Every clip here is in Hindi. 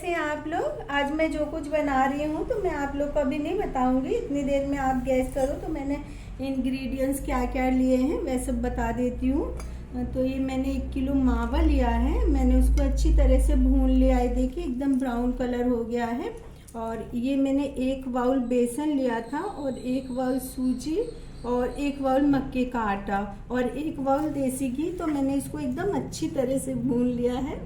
कैसे हैं आप लोग। आज मैं जो कुछ बना रही हूँ तो मैं आप लोग को अभी नहीं बताऊंगी, इतनी देर में आप गैस करो तो मैंने इंग्रेडिएंट्स क्या क्या लिए हैं वह सब बता देती हूँ। तो ये मैंने 1 किलो मावा लिया है, मैंने उसको अच्छी तरह से भून लिया है। देखिए एकदम ब्राउन कलर हो गया है। और ये मैंने 1 बाउल बेसन लिया था और 1 बाउल सूजी और 1 बाउल मक्के का आटा और 1 बाउल देसी घी। तो मैंने इसको एकदम अच्छी तरह से भून लिया है।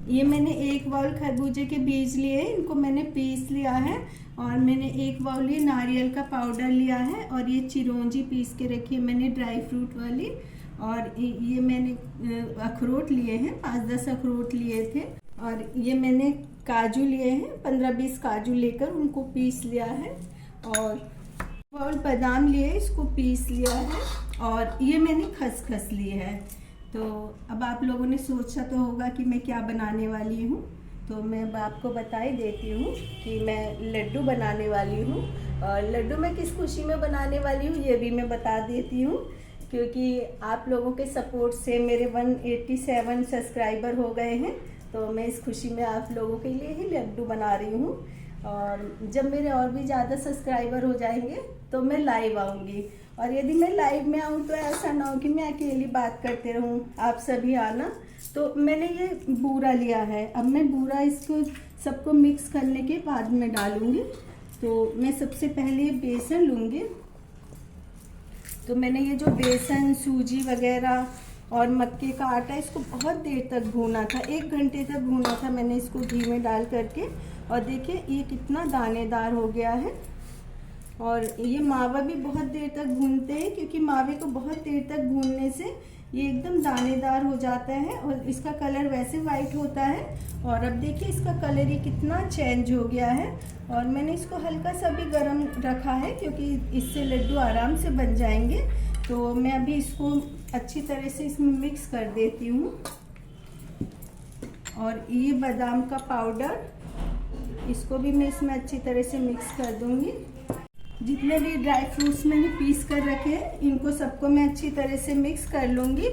ये मैंने 1 बाउल खरबूजे के बीज लिए, इनको मैंने पीस लिया है। और मैंने 1 बाउल ये नारियल का पाउडर लिया है और ये चिरौंजी पीस के रखी है मैंने ड्राई फ्रूट वाली। और ये मैंने अखरोट लिए हैं, 5-10 अखरोट लिए थे। और ये मैंने काजू लिए हैं, 15-20 काजू लेकर उनको पीस लिया है। और बाउल बादाम लिए, इसको पीस लिया है। और ये मैंने खसखस लिए है। तो अब आप लोगों ने सोचा तो होगा कि मैं क्या बनाने वाली हूँ, तो मैं अब आपको बता ही देती हूँ कि मैं लड्डू बनाने वाली हूँ। और लड्डू मैं किस खुशी में बनाने वाली हूँ ये भी मैं बता देती हूँ, क्योंकि आप लोगों के सपोर्ट से मेरे 187 सब्सक्राइबर हो गए हैं। तो मैं इस खुशी में आप लोगों के लिए ही लड्डू बना रही हूँ। और जब मेरे और भी ज़्यादा सब्सक्राइबर हो जाएंगे तो मैं लाइव आऊँगी। और यदि मैं लाइव में आऊँ तो ऐसा ना हो कि मैं अकेली बात करते रहूँ, आप सभी आना। तो मैंने ये बूरा लिया है, अब मैं बूरा इसको सबको मिक्स करने के बाद में डालूँगी। तो मैं सबसे पहले बेसन लूँगी। तो मैंने ये जो बेसन, सूजी वगैरह और मक्के का आटा, इसको बहुत देर तक भूना था, 1 घंटे तक भूना था मैंने इसको घी में डाल करके। और देखिए ये कितना दानेदार हो गया है। और ये मावा भी बहुत देर तक भूनते हैं, क्योंकि मावे को बहुत देर तक भूनने से ये एकदम दानेदार हो जाता है और इसका कलर वैसे वाइट होता है। और अब देखिए इसका कलर ये कितना चेंज हो गया है। और मैंने इसको हल्का सा भी गर्म रखा है, क्योंकि इससे लड्डू आराम से बन जाएंगे। तो मैं अभी इसको अच्छी तरह से इसमें मिक्स कर देती हूँ। और ये बादाम का पाउडर, इसको भी मैं इसमें अच्छी तरह से मिक्स कर दूँगी। जितने भी ड्राई फ्रूट्स मैंने पीस कर रखे हैं इनको सबको मैं अच्छी तरह से मिक्स कर लूँगी।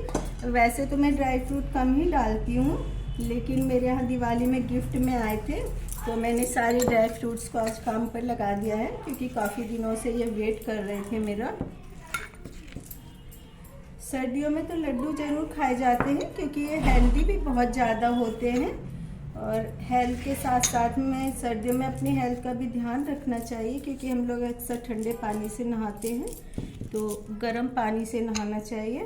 वैसे तो मैं ड्राई फ्रूट कम ही डालती हूँ, लेकिन मेरे यहाँ दिवाली में गिफ्ट में आए थे तो मैंने सारे ड्राई फ्रूट्स को आज काम पर लगा दिया है, क्योंकि काफ़ी दिनों से ये वेट कर रहे थे मेरा। सर्दियों में तो लड्डू ज़रूर खाए जाते हैं, क्योंकि ये हेल्दी भी बहुत ज़्यादा होते हैं। और हेल्थ के साथ साथ में सर्दियों में अपनी हेल्थ का भी ध्यान रखना चाहिए, क्योंकि हम लोग अक्सर ठंडे पानी से नहाते हैं, तो गर्म पानी से नहाना चाहिए।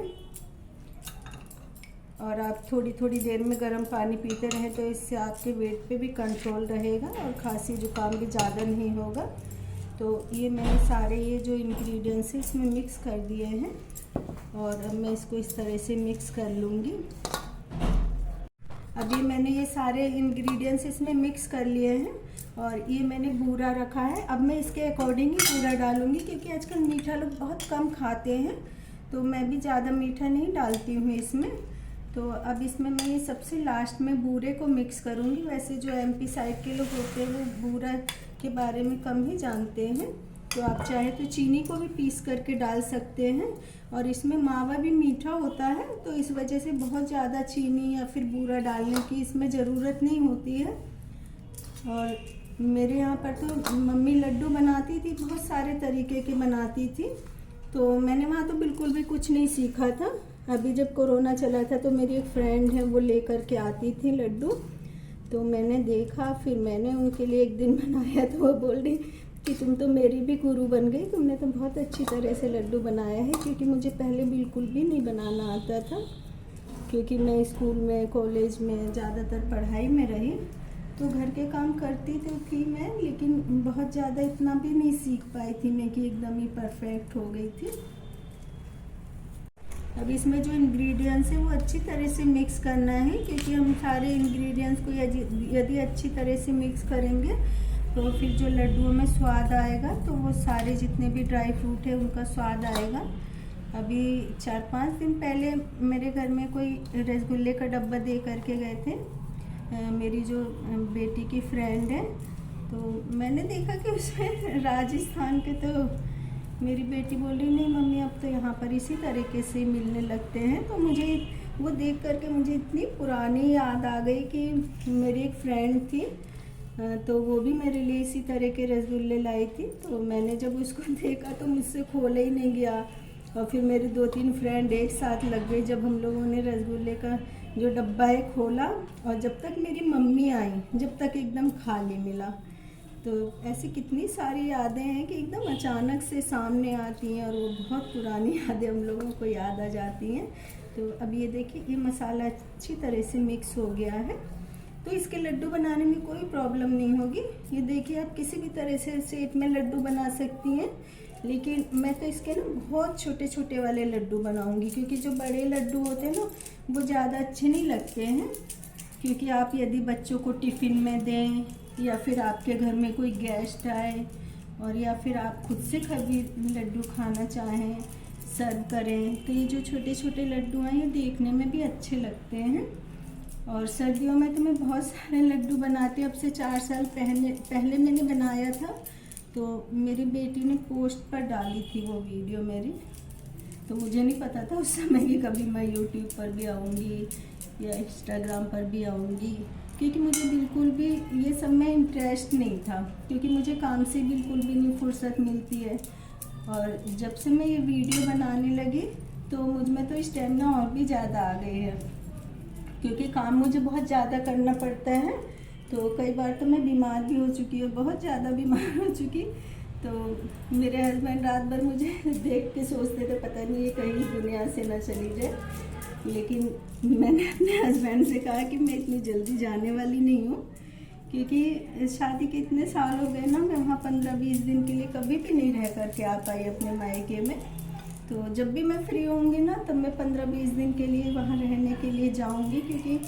और आप थोड़ी थोड़ी देर में गर्म पानी पीते रहें तो इससे आपके वेट पे भी कंट्रोल रहेगा और खांसी जुकाम भी ज़्यादा नहीं होगा। तो ये मैंने सारे ये जो इंग्रेडिएंट्स हैं इसमें मिक्स कर दिए हैं। और अब मैं इसको इस तरह से मिक्स कर लूँगी। अभी मैंने ये सारे इंग्रेडिएंट्स इसमें मिक्स कर लिए हैं। और ये मैंने बूरा रखा है, अब मैं इसके अकॉर्डिंग ही बूरा डालूँगी, क्योंकि आजकल मीठा लोग बहुत कम खाते हैं, तो मैं भी ज़्यादा मीठा नहीं डालती हूँ इसमें। तो अब इसमें मैं ये सबसे लास्ट में बूरे को मिक्स करूँगी। वैसे जो एमपी साइड के लोग होते हैं वो बूरा के बारे में कम ही जानते हैं, तो आप चाहे तो चीनी को भी पीस करके डाल सकते हैं। और इसमें मावा भी मीठा होता है, तो इस वजह से बहुत ज़्यादा चीनी या फिर बूरा डालने की इसमें ज़रूरत नहीं होती है। और मेरे यहाँ पर तो मम्मी लड्डू बनाती थी, बहुत सारे तरीके के बनाती थी, तो मैंने वहाँ तो बिल्कुल भी कुछ नहीं सीखा था। अभी जब कोरोना चला था तो मेरी एक फ्रेंड है वो लेकर के आती थी लड्डू, तो मैंने देखा, फिर मैंने उनके लिए एक दिन बनाया तो वो बोल रही कि तुम तो मेरी भी गुरु बन गई, तुमने तो बहुत अच्छी तरह से लड्डू बनाया है। क्योंकि मुझे पहले बिल्कुल भी नहीं बनाना आता था, क्योंकि मैं स्कूल में, कॉलेज में ज़्यादातर पढ़ाई में रही, तो घर के काम करती तो थी मैं, लेकिन बहुत ज़्यादा इतना भी नहीं सीख पाई थी मैं कि एकदम ही परफेक्ट हो गई थी। अब इसमें जो इंग्रेडिएंट्स हैं वो अच्छी तरह से मिक्स करना है, क्योंकि हम सारे इंग्रेडिएंट्स को यदि अच्छी तरह से मिक्स करेंगे तो फिर जो लड्डुओं में स्वाद आएगा तो वो सारे जितने भी ड्राई फ्रूट है उनका स्वाद आएगा। अभी 4-5 दिन पहले मेरे घर में कोई रसगुल्ले का डब्बा दे करके गए थे, मेरी जो बेटी की फ्रेंड है, तो मैंने देखा कि उसमें राजस्थान के तो मेरी बेटी बोल रही नहीं मम्मी अब तो यहाँ पर इसी तरीके से मिलने लगते हैं। तो मुझे वो देख करके मुझे इतनी पुरानी याद आ गई कि मेरी एक फ्रेंड थी, तो वो भी मेरे लिए इसी तरह के रसगुल्ले लाई थी। तो मैंने जब उसको देखा तो मुझसे खोला ही नहीं गया, और फिर मेरे 2-3 फ्रेंड एक साथ लग गए जब हम लोगों ने रसगुल्ले का जो डब्बा है खोला, और जब तक मेरी मम्मी आई जब तक एकदम खाली मिला। तो ऐसी कितनी सारी यादें हैं कि एकदम अचानक से सामने आती हैं, और वो बहुत पुरानी यादें हम लोगों को याद आ जाती हैं। तो अब ये देखिए ये मसाला अच्छी तरह से मिक्स हो गया है, तो इसके लड्डू बनाने में कोई प्रॉब्लम नहीं होगी। ये देखिए आप किसी भी तरह से शेप में लड्डू बना सकती हैं, लेकिन मैं तो इसके ना बहुत छोटे छोटे वाले लड्डू बनाऊंगी, क्योंकि जो बड़े लड्डू होते हैं ना वो ज़्यादा अच्छे नहीं लगते हैं। क्योंकि आप यदि बच्चों को टिफ़िन में दें, या फिर आपके घर में कोई गेस्ट आए, और या फिर आप खुद से कभी लड्डू खाना चाहें, सर्व करें, तो ये जो छोटे छोटे लड्डू हैं ये देखने में भी अच्छे लगते हैं। और सर्दियों में तो मैं बहुत सारे लड्डू बनाती हूँ। अब से 4 साल पहले मैंने बनाया था, तो मेरी बेटी ने पोस्ट पर डाली थी वो वीडियो मेरी, तो मुझे नहीं पता था उस समय कि कभी मैं यूट्यूब पर भी आऊँगी या इंस्टाग्राम पर भी आऊँगी, क्योंकि मुझे बिल्कुल भी ये सब में इंटरेस्ट नहीं था, क्योंकि मुझे काम से बिल्कुल भी नहीं फुर्सत मिलती है। और जब से मैं ये वीडियो बनाने लगी तो मुझ में तो स्टेमिना और भी ज़्यादा आ गई है, क्योंकि काम मुझे बहुत ज़्यादा करना पड़ता है। तो कई बार तो मैं बीमार भी हो चुकी हूँ, बहुत ज़्यादा बीमार हो चुकी। तो मेरे हस्बैंड रात भर मुझे देख के सोचते थे पता नहीं ये कहीं दुनिया से ना चली जाए, लेकिन मैंने अपने हस्बैंड से कहा कि मैं इतनी जल्दी जाने वाली नहीं हूँ, क्योंकि शादी के इतने साल हो गए ना, मैं वहाँ 15-20 दिन के लिए कभी भी नहीं रह करके आ पाई अपने मायके में। तो जब भी मैं फ्री होंगी ना तब मैं 15-20 दिन के लिए वहाँ रहने के लिए जाऊँगी, क्योंकि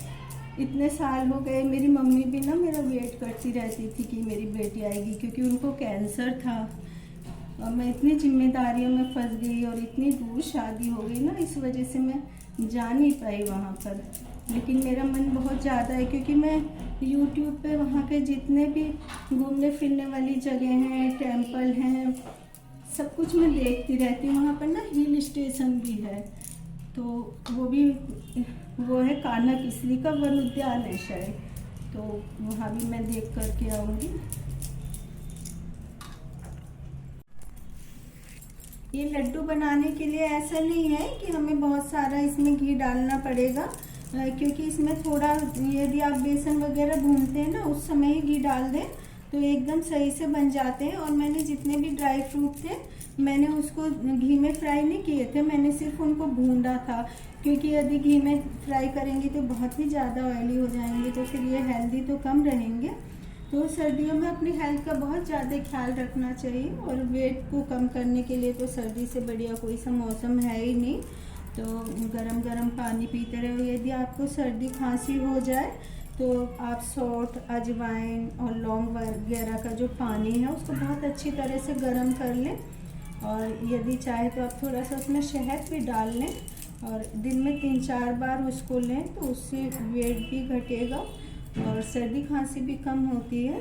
इतने साल हो गए। मेरी मम्मी भी ना मेरा वेट करती रहती थी कि मेरी बेटी आएगी, क्योंकि उनको कैंसर था, और मैं इतनी जिम्मेदारियों में फंस गई और इतनी दूर शादी हो गई ना, इस वजह से मैं जा नहीं पाई वहाँ पर। लेकिन मेरा मन बहुत ज़्यादा है, क्योंकि मैं यूट्यूब पे वहाँ के जितने भी घूमने फिरने वाली जगह हैं, टेम्पल हैं, सब कुछ मैं देखती रहती हूँ। वहाँ पर ना हिल स्टेशन भी है, तो वो है कान्हा किसली का वन उद्यान है शायद, तो वहाँ भी मैं देख करके आऊँगी। ये लड्डू बनाने के लिए ऐसा नहीं है कि हमें बहुत सारा इसमें घी डालना पड़ेगा, क्योंकि इसमें थोड़ा यदि आप बेसन वगैरह भूनते हैं ना उस समय ही घी डाल दें तो एकदम सही से बन जाते हैं। और मैंने जितने भी ड्राई फ्रूट थे मैंने उसको घी में फ्राई नहीं किए थे, मैंने सिर्फ उनको भूना था, क्योंकि यदि घी में फ्राई करेंगे तो बहुत ही ज़्यादा ऑयली हो जाएंगे, तो फिर ये हेल्दी तो कम रहेंगे। तो सर्दियों में अपनी हेल्थ का बहुत ज़्यादा ख्याल रखना चाहिए, और वेट को कम करने के लिए तो सर्दी से बढ़िया कोई सा मौसम है ही नहीं। तो गरम गरम पानी पीते रहो। यदि आपको सर्दी खांसी हो जाए तो आप सौंठ, अजवाइन और लौंग वगैरह का जो पानी है उसको बहुत अच्छी तरह से गर्म कर लें, और यदि चाहे तो आप थोड़ा सा उसमें शहद भी डाल लें, और दिन में 3-4 बार उसको लें, तो उससे वेट भी घटेगा और सर्दी खांसी भी कम होती है।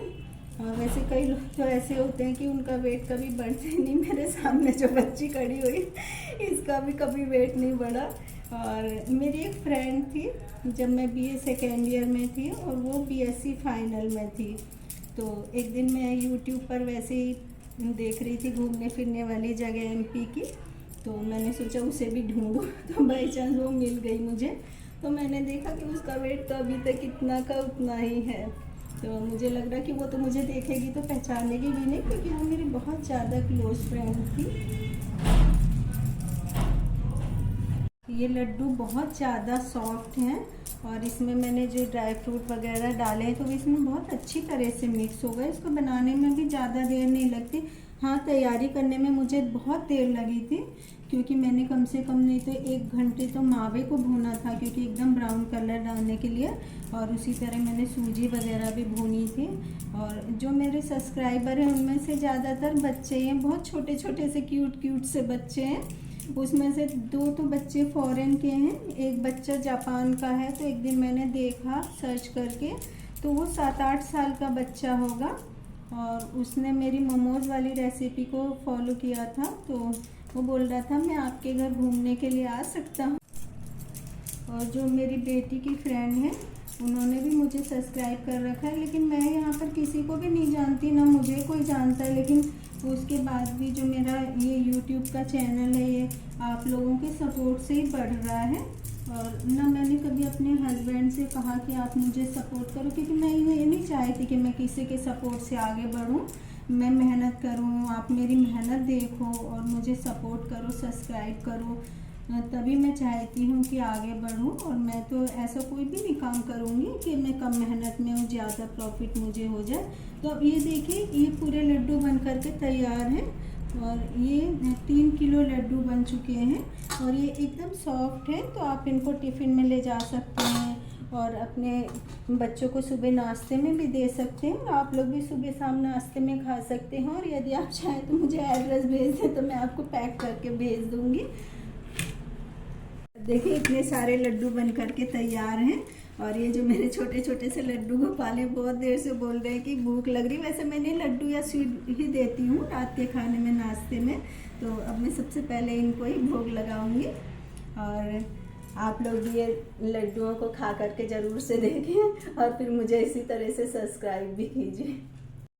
और वैसे कई लोग तो ऐसे होते हैं कि उनका वेट कभी बढ़ते नहीं। मेरे सामने जो बच्ची खड़ी हुई इसका भी कभी वेट नहीं बढ़ा। और मेरी एक फ्रेंड थी जब मैं बीए सेकेंड ईयर में थी, और वो बीएससी फाइनल में थी। तो एक दिन मैं यूट्यूब पर वैसे ही देख रही थी घूमने फिरने वाली जगह एमपी की, तो मैंने सोचा उसे भी ढूंढूं, तो बाई चांस वो मिल गई मुझे। तो मैंने देखा कि उसका वेट तो अभी तक इतना का उतना ही है। तो मुझे लग रहा कि वो तो मुझे देखेगी तो पहचानेगी भी नहीं, क्योंकि वो मेरी बहुत ज़्यादा क्लोज फ्रेंड थी। ये लड्डू बहुत ज़्यादा सॉफ्ट हैं, और इसमें मैंने जो ड्राई फ्रूट वगैरह डाले हैं तो इसमें बहुत अच्छी तरह से मिक्स हो गए। इसको बनाने में भी ज़्यादा देर नहीं लगती। हाँ, तैयारी करने में मुझे बहुत देर लगी थी, क्योंकि मैंने कम से कम नहीं तो 1 घंटे तो मावे को भूना था, क्योंकि एकदम ब्राउन कलर डालने के लिए। और उसी तरह मैंने सूजी वगैरह भी भूनी थी। और जो मेरे सब्सक्राइबर हैं उनमें से ज़्यादातर बच्चे हैं, बहुत छोटे छोटे से क्यूट से बच्चे हैं। उसमें से 2 तो बच्चे फॉरेन के हैं, एक बच्चा जापान का है। तो एक दिन मैंने देखा सर्च करके, तो वो 7-8 साल का बच्चा होगा, और उसने मेरी मोमोज़ वाली रेसिपी को फॉलो किया था, तो वो बोल रहा था मैं आपके घर घूमने के लिए आ सकता हूँ। और जो मेरी बेटी की फ्रेंड है उन्होंने भी मुझे सब्सक्राइब कर रखा है, लेकिन मैं यहाँ पर किसी को भी नहीं जानती, ना मुझे कोई जानता है। लेकिन उसके बाद भी जो मेरा ये यूट्यूब का चैनल है ये आप लोगों के सपोर्ट से ही बढ़ रहा है। और ना मैंने कभी अपने हस्बैंड से कहा कि आप मुझे सपोर्ट करो, क्योंकि मैं ये नहीं चाहती कि मैं किसी के सपोर्ट से आगे बढ़ूँ। मैं मेहनत करूँ, आप मेरी मेहनत देखो और मुझे सपोर्ट करो, सब्सक्राइब करो, तभी मैं चाहती हूँ कि आगे बढ़ूँ। और मैं तो ऐसा कोई भी नहीं काम करूँगी कि मैं कम मेहनत में हूँ, ज़्यादा प्रॉफिट मुझे हो जाए। तो अब ये देखिए, ये पूरे लड्डू बन करके तैयार हैं और ये 3 किलो लड्डू बन चुके हैं और ये एकदम सॉफ्ट है। तो आप इनको टिफ़िन में ले जा सकते हैं और अपने बच्चों को सुबह नाश्ते में भी दे सकते हैं, और आप लोग भी सुबह शाम नाश्ते में खा सकते हैं। और यदि आप चाहें तो मुझे एड्रेस भेज दें तो मैं आपको पैक करके भेज दूँगी। देखिए इतने सारे लड्डू बन करके तैयार हैं। और ये जो मेरे छोटे छोटे से लड्डू गोपाल हैं बहुत देर से बोल रहे हैं कि भूख लग रही। वैसे मैंने लड्डू या स्वीट ही देती हूँ रात के खाने में, नाश्ते में। तो अब मैं सबसे पहले इनको ही भोग लगाऊंगी और आप लोग भी ये लड्डुओं को खा करके ज़रूर से देखें और फिर मुझे इसी तरह से सब्सक्राइब भी कीजिए।